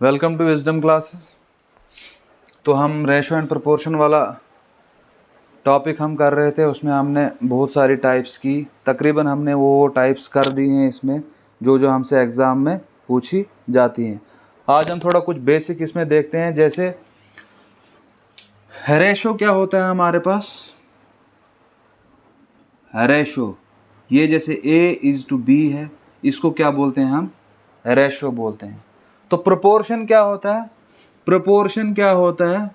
Welcome to wisdom classes. तो हम ratio and proportion वाला टॉपिक हम कर रहे थे, उसमें हमने बहुत सारी टाइप्स की, तकरीबन हमने वो टाइप्स कर दी हैं इसमें जो जो हमसे एग्ज़ाम में पूछी जाती हैं। आज हम थोड़ा कुछ बेसिक इसमें देखते हैं, जैसे रेशो क्या होता है हमारे पास। रेशो ये जैसे A:B है, इसको क्या बोलते हैं हम? रेशो बोलते हैं। तो प्रोपोर्शन क्या होता है? प्रोपोर्शन क्या होता है?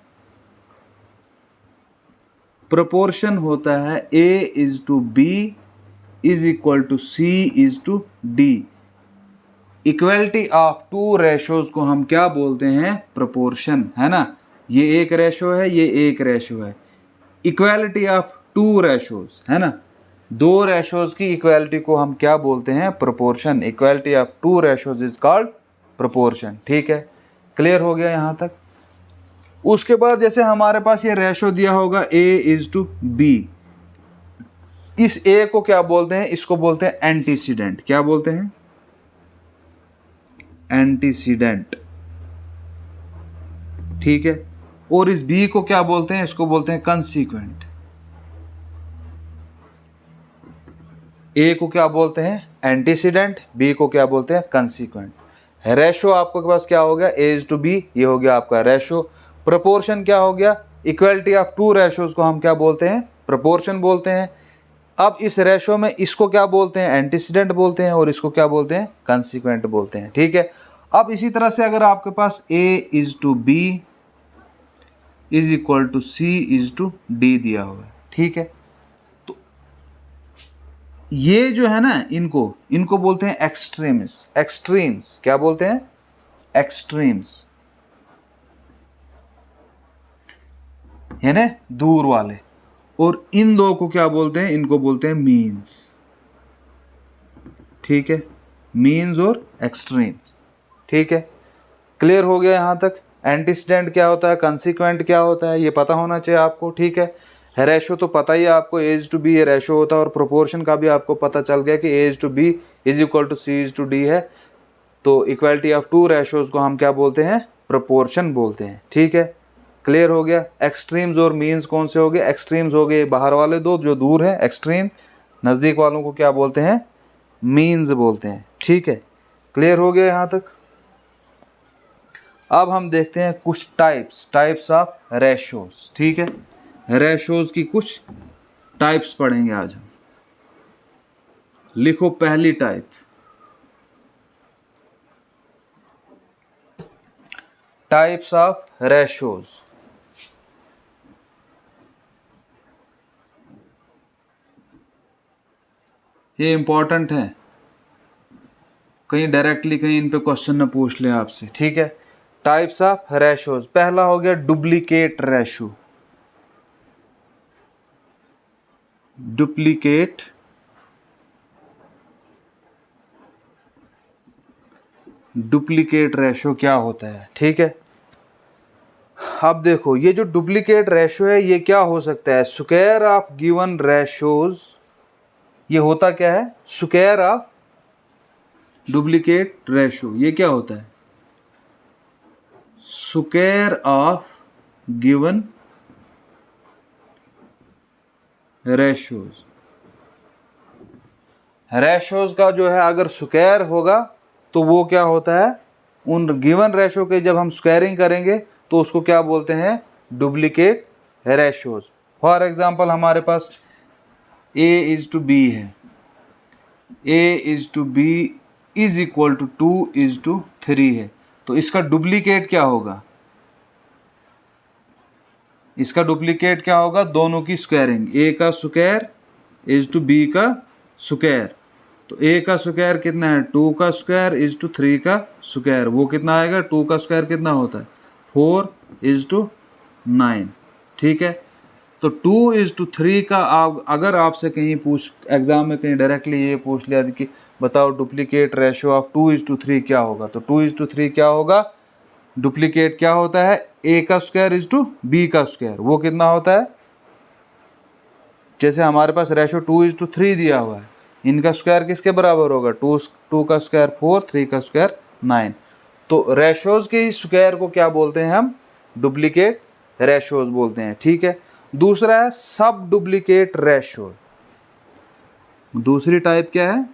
प्रोपोर्शन होता है A:B is equal to C:D। Equality of two ratios को हम क्या बोलते हैं? प्रोपोर्शन, है ना। ये एक रेशो है, ये एक रेशो है। इक्वलिटी ऑफ टू रेशोज, है ना, दो रेशोज की इक्वलिटी को हम क्या बोलते हैं? Proportion. Equality of two ratios is called proportion. ठीक है, क्लियर हो गया यहाँ तक। उसके बाद जैसे हमारे पास ये रेशो दिया होगा A:B, इस A को क्या बोलते हैं? इसको बोलते हैं एंटीसीडेंट। क्या बोलते हैं? एंटीसीडेंट। ठीक है। और इस B को क्या बोलते हैं? इसको बोलते हैं कंसीक्वेंट। A को क्या बोलते हैं? एंटीसीडेंट। B को क्या बोलते हैं? कंसीक्वेंट। रेशो आपके पास क्या हो गया? A:B, ये हो गया आपका रेशो। प्रोपोर्शन क्या हो गया? इक्वलिटी ऑफ टू रेशोज को हम क्या बोलते हैं? प्रोपोर्शन बोलते हैं। अब इस रेशो में इसको क्या बोलते हैं? एंटीसीडेंट बोलते हैं, और इसको क्या बोलते हैं? कंसीक्वेंट बोलते हैं। ठीक है। अब इसी तरह से अगर आपके पास A:B is equal to C:D दिया हुआ है, ठीक है, तो ये जो है ना, इनको बोलते हैं एक्सट्रीम्स। एक्सट्रीम्स क्या बोलते हैं? एक्सट्रीम्स, है ना, दूर वाले। और इन दो को क्या बोलते हैं? इनको बोलते हैं मीन्स। ठीक है, मीन्स और एक्सट्रीम्स। ठीक है, क्लियर हो गया यहाँ तक। एंटीसीडेंट क्या होता है, कंसीक्वेंट क्या होता है, ये पता होना चाहिए आपको। ठीक है, रेशो तो पता ही है आपको, A:B ये रेशो होता है, और प्रोपोर्शन का भी आपको पता चल गया कि A:B is equal to C:D है। तो इक्वलिटी ऑफ टू रेशोज को हम क्या बोलते हैं? प्रोपोर्शन बोलते हैं। ठीक है, क्लियर हो गया। एक्सट्रीम्स और मीन्स कौन से हो गए? एक्सट्रीम्स हो गए बाहर वाले दो जो दूर हैं एक्सट्रीम, नज़दीक वालों को क्या बोलते हैं? मीन्स बोलते हैं। ठीक है, क्लियर हो गया यहाँ तक। अब हम देखते हैं कुछ टाइप्स ऑफ रेशोज। ठीक है, रेशोज की कुछ टाइप्स पढ़ेंगे आज हम। लिखो पहली टाइप, टाइप्स ऑफ रेशोज। ये इंपॉर्टेंट है, कहीं डायरेक्टली कहीं इन पे क्वेश्चन न पूछ ले आपसे। ठीक है, टाइप्स ऑफ रेशोज। पहला हो गया डुप्लीकेट रेशो। डुप्लीकेट रेशो क्या होता है? ठीक है, अब देखो ये जो डुप्लीकेट रेशो है ये क्या हो सकता है? Square of given ratios. ये होता क्या है? Square of duplicate ratio. ये क्या होता है? Square of given ratios. Ratios का जो है अगर स्क्वायर होगा तो वो क्या होता है? उन गिवन रेशो के जब हम स्क्वायरिंग करेंगे तो उसको क्या बोलते हैं? Duplicate ratios. फॉर एग्जांपल हमारे पास A:B है, A:B इज इक्वल टू 2:3 है, तो इसका डुप्लीकेट क्या होगा? इसका डुप्लीकेट क्या होगा? दोनों की स्क्वायरिंग, A का स्क्वायर इज टू B का स्क्वायर। तो A का स्क्वायर कितना है? 2 का स्क्वायर इज टू 3 का स्क्वायर। वो कितना आएगा? 2 का स्क्वायर कितना होता है? 4:9। ठीक है, तो 2:3 का अगर आपसे कहीं एग्जाम में कहीं डायरेक्टली ये पूछ लिया कि बताओ डुप्लीकेट रेशो ऑफ 2:3 क्या होगा, तो 2:3 क्या होगा? डुप्लीकेट क्या होता है? A का स्क्वायर इज टू B का स्क्वायर। वो कितना होता है? जैसे हमारे पास रेशो 2:3 दिया हुआ है, इनका स्क्वायर किसके बराबर होगा? 2 का स्क्वायर 4, 3 का स्क्वायर 9। तो रेशोज के स्क्वायर को क्या बोलते हैं हम? डुप्लीकेट रेशोज बोलते हैं। ठीक है। दूसरा है सब डुप्लीकेट रेशो। दूसरी टाइप क्या है?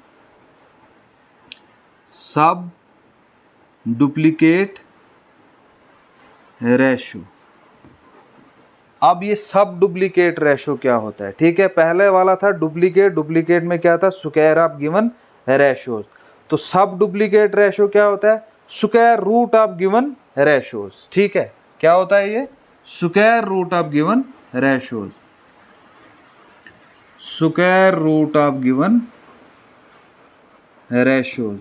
सब डुप्लीकेट रेशो। अब ये सब डुप्लीकेट रेशो क्या होता है? ठीक है, पहले वाला था डुप्लीकेट, डुप्लीकेट में क्या था? Square of given ratios. तो सब डुप्लीकेट रेशो क्या होता है? Square root of given ratios. ठीक है, क्या होता है ये? Square root of given ratios. Square root of given ratios.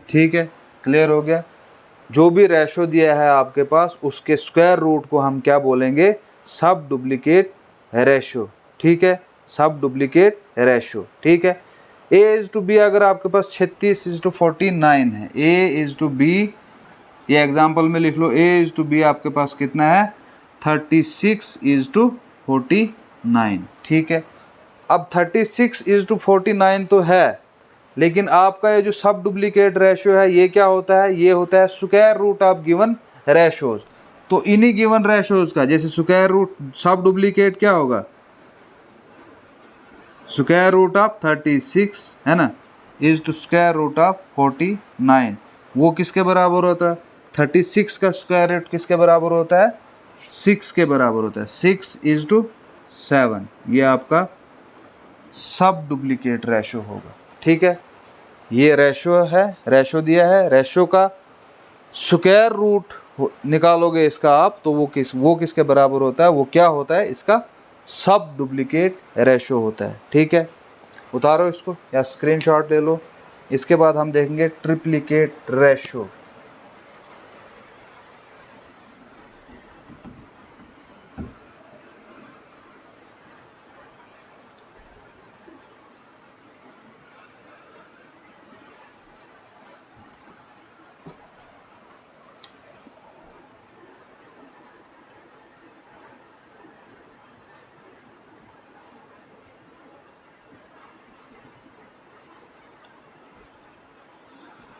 ठीक है, क्लियर हो गया? जो भी रेशो दिया है आपके पास उसके स्क्वायर रूट को हम क्या बोलेंगे? सब डुप्लीकेट रेशो। ठीक है, सब डुप्लीकेट रेशो। ठीक है। a इज टू बी अगर आपके पास 36 इज टू 49 है, a इज टू बी, ये एग्जाम्पल में लिख लो, a इज टू बी आपके पास कितना है? 36 इज टू 49। ठीक है। अब 36 इज टू 49 तो है, लेकिन आपका ये जो सब डुप्लीकेट रेशियो है ये क्या होता है? ये होता है square root of given ratios. तो इन्हीं गिवन रेशियोज का, जैसे स्क्वायर रूट सब डुप्लीकेट क्या होगा? स्क्वायर रूट ऑफ 36 है ना, is to square root of 49। वो किसके बराबर होता है? 36 का स्क्वायर रूट किसके बराबर होता है? 6 के बराबर होता है। 6 इज टू 7, ये आपका सब डुप्लीकेट रेशो होगा। ठीक है, ये रेशो है, रेशो दिया है, रेशो का स्क्वायर रूट निकालोगे इसका आप, तो वो किसके बराबर होता है? वो क्या होता है? इसका सब डुप्लीकेट रेशो होता है। ठीक है, उतारो इसको या स्क्रीनशॉट ले लो। इसके बाद हम देखेंगे ट्रिप्लिकेट रेशो।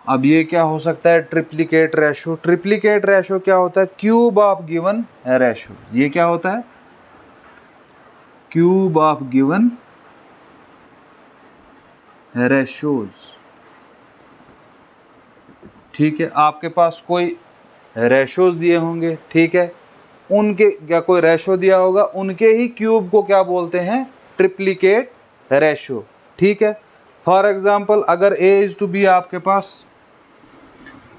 अब ये क्या हो सकता है? Triplicate ratio. ट्रिप्लिकेट रेशो क्या होता है? Cube of given ratio. ये क्या होता है? Cube of given ratios. ठीक है, आपके पास कोई रेशोज दिए होंगे, ठीक है, उनके क्या कोई रेशो दिया होगा, उनके ही क्यूब को क्या बोलते हैं? Triplicate ratio. ठीक है। फॉर एग्जांपल अगर a इज टू बी आपके पास,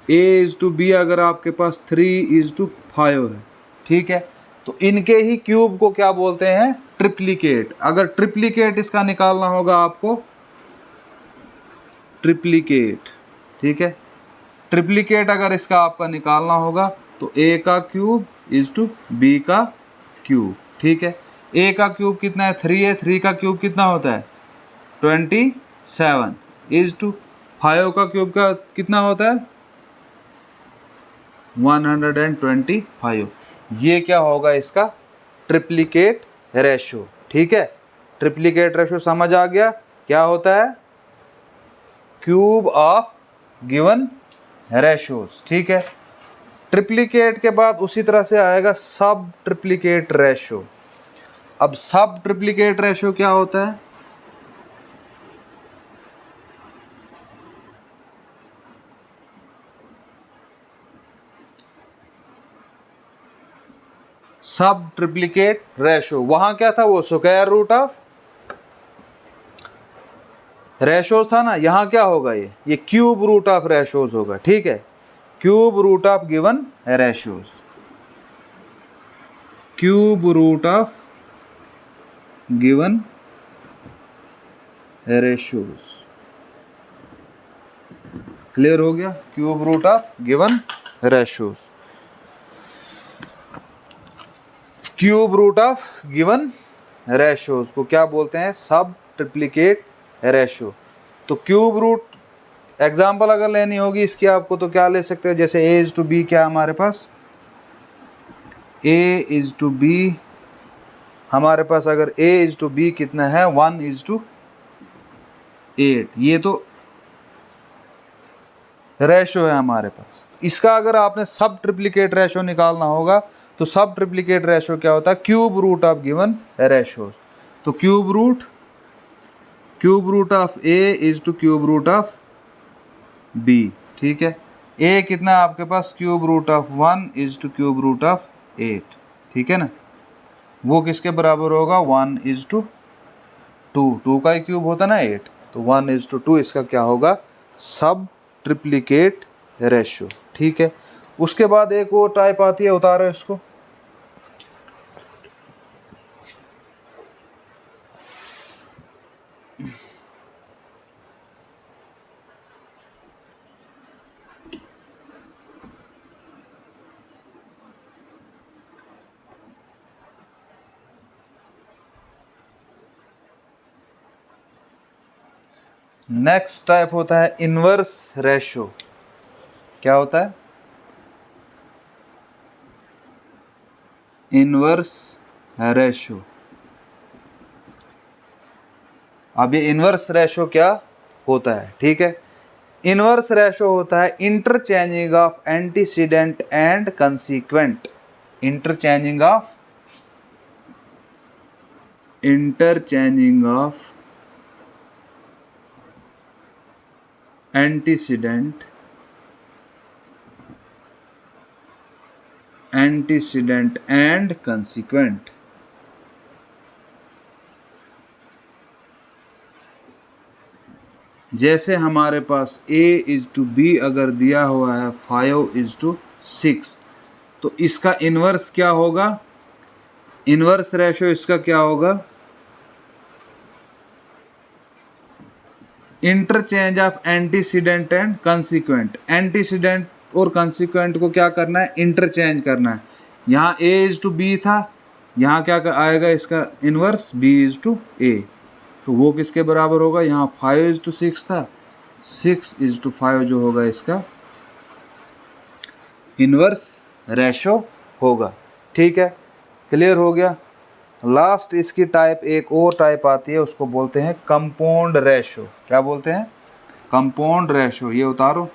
a इज टू बी अगर आपके पास 3 इज टू 5 है, ठीक है, तो इनके ही क्यूब को क्या बोलते हैं? ट्रिप्लिकेट। अगर ट्रिप्लिकेट इसका निकालना होगा आपको, ट्रिप्लिकेट, ठीक है, ट्रिप्लिकेट अगर इसका आपका निकालना होगा तो a का क्यूब इज टू b का क्यूब। ठीक है, a का क्यूब कितना है? 3 है, 3 का क्यूब कितना होता है? 27 इज टू 5 का क्यूब का कितना होता है? 125। ये क्या होगा? इसका ट्रिप्लिकेट रेशो। ठीक है, ट्रिप्लिकेट रेशो समझ आ गया क्या होता है? Cube of given ratios. ठीक है, ट्रिप्लिकेट के बाद उसी तरह से आएगा सब ट्रिप्लिकेट रेशो। अब सब ट्रिप्लिकेट रेशो क्या होता है? सब ट्रिप्लिकेट रेशो, वहां क्या था? वो स्क्वायर रूट ऑफ रेशोज था ना, यहां क्या होगा? ये क्यूब रूट ऑफ रेशोज होगा। ठीक है, cube root of given ratios, cube root of given ratios. Clear हो गया? Cube root of given ratios, cube root of given ratios को क्या बोलते हैं? सब ट्रिप्लिकेट रेशो। तो क्यूब रूट एग्जाम्पल अगर लेनी होगी इसकी आपको तो क्या ले सकते हो? जैसे a इज टू बी, क्या हमारे पास a इज टू बी, हमारे पास अगर a इज टू बी कितना है? 1 इज टू 8। ये तो रेशो है हमारे पास। इसका अगर आपने सब ट्रिप्लिकेट रेशो निकालना होगा तो सब ट्रिप्लिकेट रेशो क्या होता है, cube root of given ratios. तो cube root of a is to cube root of b, ठीक है। ए कितना है आपके पास, cube root of 1 is to cube root of 8, ठीक है ना। वो किसके बराबर होगा, 1 इज टू 2 का ही क्यूब होता ना 8, तो 1 इज टू 2 इसका क्या होगा, सब ट्रिप्लिकेट रेशो, ठीक है। उसके बाद एक और टाइप आती है, उतारो इसको। नेक्स्ट टाइप होता है इनवर्स रेशो। क्या होता है, इनवर्स रेशो। अब ये इनवर्स रेशो क्या होता है, ठीक है। इनवर्स रेशो होता है interchanging of antecedent and consequent. Interchanging of antecedent and consequent. जैसे हमारे पास a इज टू बी अगर दिया हुआ है 5 इज टू 6, तो इसका इनवर्स क्या होगा, इनवर्स रेशो इसका क्या होगा, interchange of antecedent and consequent. Antecedent और कंसीक्वेंट को क्या करना है, इंटरचेंज करना है। यहाँ a इज टू बी था, यहाँ क्या आएगा इसका inverse, b is to a, तो वो किसके बराबर होगा, यहाँ 5 इज टू 6 था, 6 इज टू 5 जो होगा इसका इनवर्स रेशो होगा, ठीक है। क्लियर हो गया। लास्ट इसकी टाइप, एक और टाइप आती है, उसको बोलते हैं कंपाउंड रेशो। क्या बोलते हैं, कंपाउंड रेशो। ये उतारो।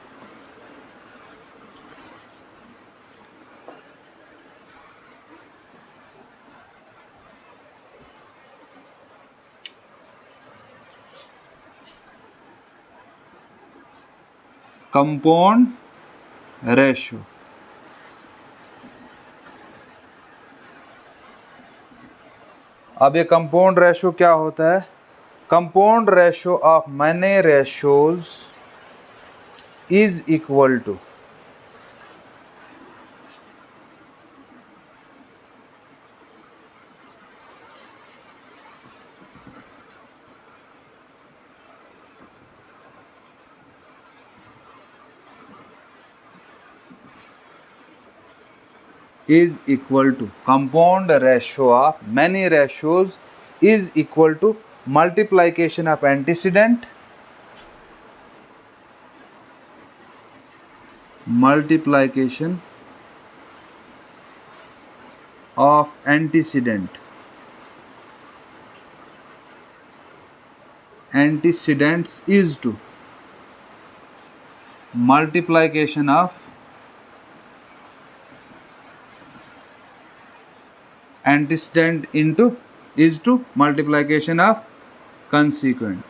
कंपाउंड रेशो, अब ये कंपाउंड रेशो क्या होता है, compound ratio of many ratios is equal to compound ratio of many ratios is equal to multiplication of antecedent antecedents is to multiplication of antecedent into is to multiplication of consequent।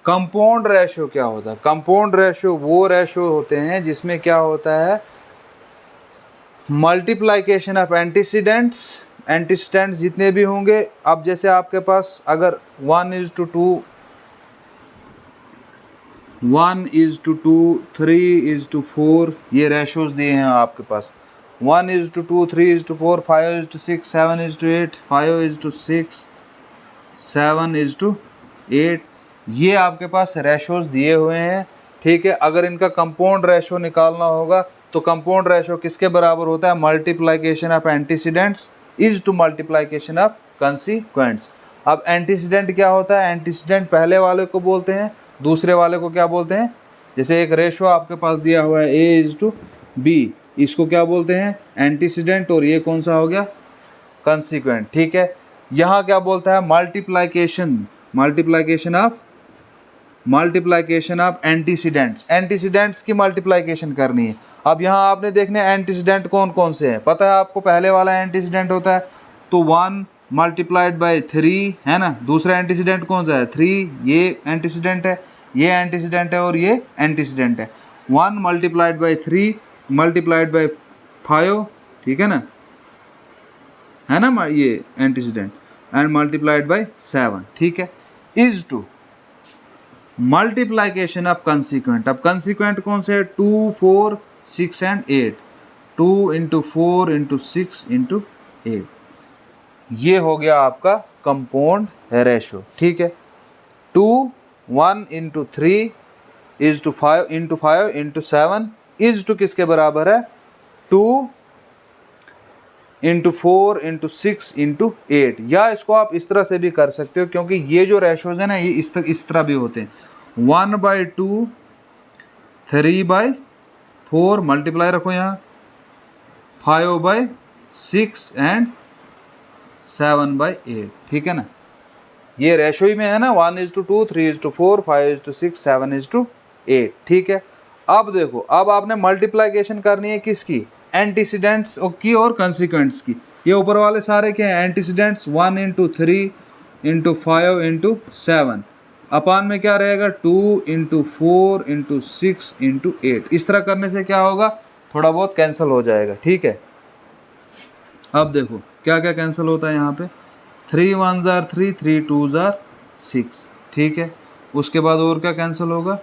Compound ratio क्या होता है, compound ratio वो ratio होते हैं जिसमें क्या होता है, मल्टीप्लाइकेशन ऑफ एंटीसीडेंट्स जितने भी होंगे। अब जैसे आपके पास अगर 1 is to 2, 1 is to 2, 3 is to 4, ये रेशोज दिए हैं आपके पास। 1 is to 2, 3 is to 4, 5 is to 6, 7 is to 8, 5 is to 6, 7 is to 8, ये आपके पास रेशोज दिए हुए हैं, ठीक है। अगर इनका कंपाउंड रेशो निकालना होगा तो कंपाउंड रेशो किसके बराबर होता है, multiplication of antecedents is to multiplication of consequents. अब एंटीसीडेंट क्या होता है, एंटीसीडेंट पहले वाले को बोलते हैं, दूसरे वाले को क्या बोलते हैं। जैसे एक रेशो आपके पास दिया हुआ है a इज टू b, इसको क्या बोलते हैं, एंटीसीडेंट, और ये कौन सा हो गया, कंसीक्वेंट, ठीक है। यहाँ क्या बोलता है, multiplication of multiplication of antecedents, antecedents की मल्टीप्लाइकेशन करनी है। अब यहाँ आपने देखने एंटीसीडेंट कौन कौन से हैं, पता है आपको, पहले वाला एंटीसीडेंट होता है तो 1 मल्टीप्लाइड बाई 3 है ना। दूसरा एंटीसीडेंट कौन सा है 3, ये एंटीसीडेंट है, ये एंटीसीडेंट है और ये एंटीसीडेंट है। 1 मल्टीप्लाइड बाई 3 मल्टीप्लाइड बाई 5, ठीक है ना ये एंटीसीडेंट, एंड मल्टीप्लाइड बाई 7, ठीक है, is to multiplication of consequent. अब कंसिक्वेंट कौन से है 2, 4, 6 एंड 8, 2 इंटू 4 इंटू 6 इंटू 8, ये हो गया आपका कंपाउंड रेशो, ठीक है। 2, 1 into 3 is to 5 into 5 into 7 is to किसके बराबर है 2 इंटू 4 इंटू 6 इंटू 8। या इसको आप इस तरह से भी कर सकते हो, क्योंकि ये जो रेशोज है ना ये इस तरह भी होते हैं। 1/2, 3/4 मल्टीप्लाई रखो यहाँ, 5/6 एंड 7/8, ठीक है ना। ये रेशो ही में है ना, 1:2, 3:4, 5:6, 7:8, ठीक है। अब देखो, अब आपने मल्टीप्लाइकेशन करनी है किसकी, एंटीसीडेंट्स की और कंसिक्वेंट्स की। ये ऊपर वाले सारे क्या हैं एंटीसीडेंट्स, 1 इंटू 3 इंटू 5 इंटू 7 अपान में क्या रहेगा 2 इंटू 4 इंटू 6 इंटू 8। इस तरह करने से क्या होगा, थोड़ा बहुत कैंसिल हो जाएगा, ठीक है। अब देखो क्या क्या कैंसिल होता है यहाँ पे, 3 1s are 3, 3 2s are 6, ठीक है। उसके बाद और क्या कैंसिल होगा,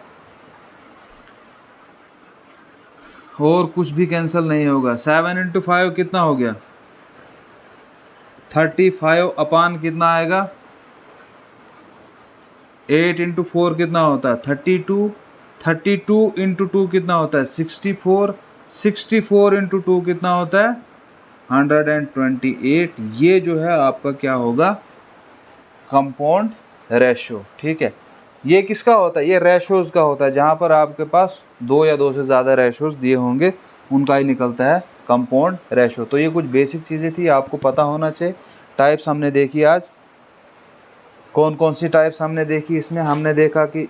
और कुछ भी कैंसिल नहीं होगा। 7 इंटू 5 कितना हो गया 35 अपान कितना आएगा 8 इंटू 4 कितना होता है 32, 32 इंटू 2 कितना होता है 64, 64 इंटू 2 कितना होता है 128। ये जो है आपका क्या होगा कंपाउंड रेशो, ठीक है। ये किसका होता है, ये रेशोज का होता है, जहाँ पर आपके पास 2 या 2 से ज़्यादा रेशोज दिए होंगे उनका ही निकलता है कंपाउंड रेशो। तो ये कुछ बेसिक चीज़ें थी, आपको पता होना चाहिए। टाइप्स हमने देखी आज, कौन कौन सी टाइप्स हमने देखी, इसमें हमने देखा कि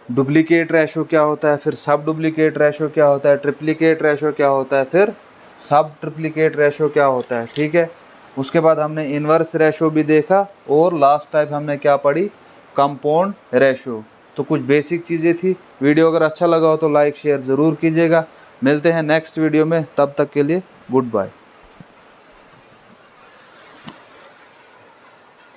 डुप्लीकेट रेशो क्या होता है, फिर सब डुप्लीकेट रेशो क्या होता है, ट्रिप्लीकेट रेशो क्या होता है, फिर सब ट्रिप्लीकेट रेशो क्या होता है, ठीक है। उसके बाद हमने इन्वर्स रेशो भी देखा, और लास्ट टाइप हमने क्या पढ़ी कंपाउंड रेशो। तो कुछ बेसिक चीज़ें थी। वीडियो अगर अच्छा लगा हो तो लाइक शेयर ज़रूर कीजिएगा। मिलते हैं नेक्स्ट वीडियो में, तब तक के लिए गुड बाय।